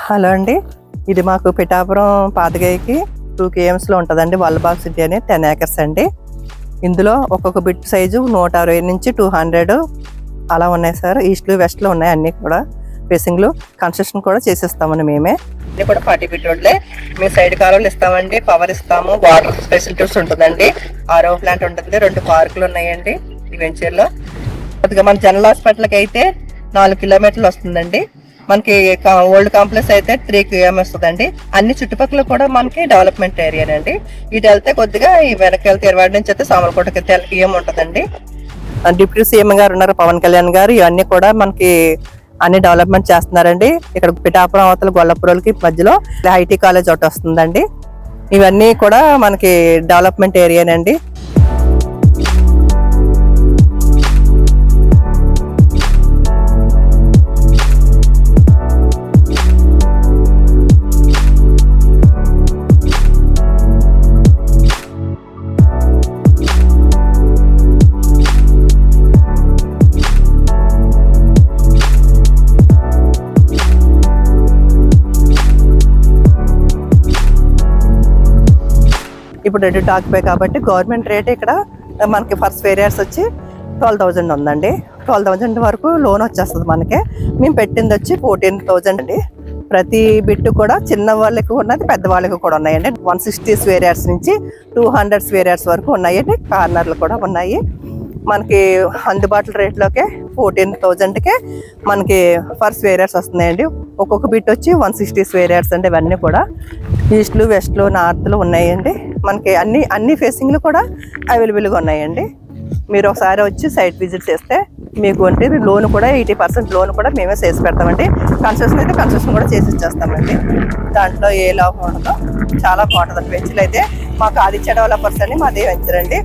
Hello అండి, ఇది మాకు పిఠాపురం పాతగాయికి 2 km ఉంటుందండి. వల్లబాగ్ సిటీ అని 10 acres అండి. ఇందులో ఒక్కొక్క బిట్ సైజు 160 నుంచి 200 అలా ఉన్నాయి సార్. ఈస్ట్లో వెస్ట్లో ఉన్నాయి అన్నీ కూడా. ఫేసింగ్లు కన్స్ట్రక్షన్ కూడా చేసేస్తామండి మేమే. అన్నీ కూడా 40 feet రోడ్లే. మేము సైడ్ కాలువలు ఇస్తామండి, పవర్ ఇస్తాము, వాటర్ ఫెసిలిటీస్ ఉంటుందండి, RO ప్లాంట్ ఉంటుంది, 2 పార్కులు ఉన్నాయండి ఈ వెంచర్లో. కొద్దిగా మన జనరల్ హాస్పిటల్కి అయితే 4 kilometers వస్తుందండి. మనకి ఓల్డ్ కాంప్లెక్స్ అయితే 3 km వస్తుందండి. అన్ని చుట్టుపక్కల కూడా మనకి డెవలప్మెంట్ ఏరియానండి. ఇటు వెళ్తే కొద్దిగా ఈ వెనక్కి వెళ్తే ఇరవై నుంచి అయితే సామలకోటకి వెళ్తే LPM ఉంటుందండి. డిప్యూటీ సీఎం గారు ఉన్నారు, పవన్ కళ్యాణ్ గారు. ఇవన్నీ కూడా మనకి అన్ని డెవలప్మెంట్ చేస్తున్నారండి. ఇక్కడ పిఠాపురం అవతల గొల్లపురంకి మధ్యలో IT కాలేజ్ ఒకటి వస్తుందండి. ఇవన్నీ కూడా మనకి డెవలప్మెంట్ ఏరియానండి. ఇప్పుడు 2 టాక్పే కాబట్టి గవర్నమెంట్ రేట్ ఇక్కడ మనకి ఫస్ట్ వేరియర్స్ వచ్చి 12,000 ఉందండి. 12,000 వరకు లోన్ వచ్చేస్తుంది మనకి. మేము పెట్టింది వచ్చి 14,000 అండి. ప్రతి బిట్టు కూడా చిన్న వాళ్ళకి ఉన్నది, పెద్ద వాళ్ళకి కూడా ఉన్నాయండి. 160 వేరియర్స్ నుంచి 200 వేరియర్స్ వరకు ఉన్నాయండి. కార్నర్లు కూడా ఉన్నాయి. మనకి అందుబాటులో రేట్లోకే 14,000కే మనకి ఫస్ట్ వేరియర్స్ వస్తున్నాయండి. ఒక్కొక్క బిట్ వచ్చి 160 వేరియర్స్ అండి. ఇవన్నీ కూడా ఈస్ట్లు, వెస్ట్లు, నార్త్లు ఉన్నాయండి. మనకి అన్ని ఫేసింగ్లు కూడా అవైలబుల్గా ఉన్నాయండి. మీరు ఒకసారి వచ్చి సైట్ విజిట్ చేస్తే మీకు అంటే లోన్ కూడా 80% లోన్ కూడా మేమే చేసి పెడతామండి. కన్స్ట్రక్షన్ అయితే కన్స్ట్రక్షన్ కూడా చేసి ఇచ్చేస్తామండి. దాంట్లో ఏ లాభం ఉండదో చాలా బాగుంటుంది. వెంచర్లు అయితే మాకు ఆదిత్య డెవలపర్స్ అని మాదే వెంచర్ అండి.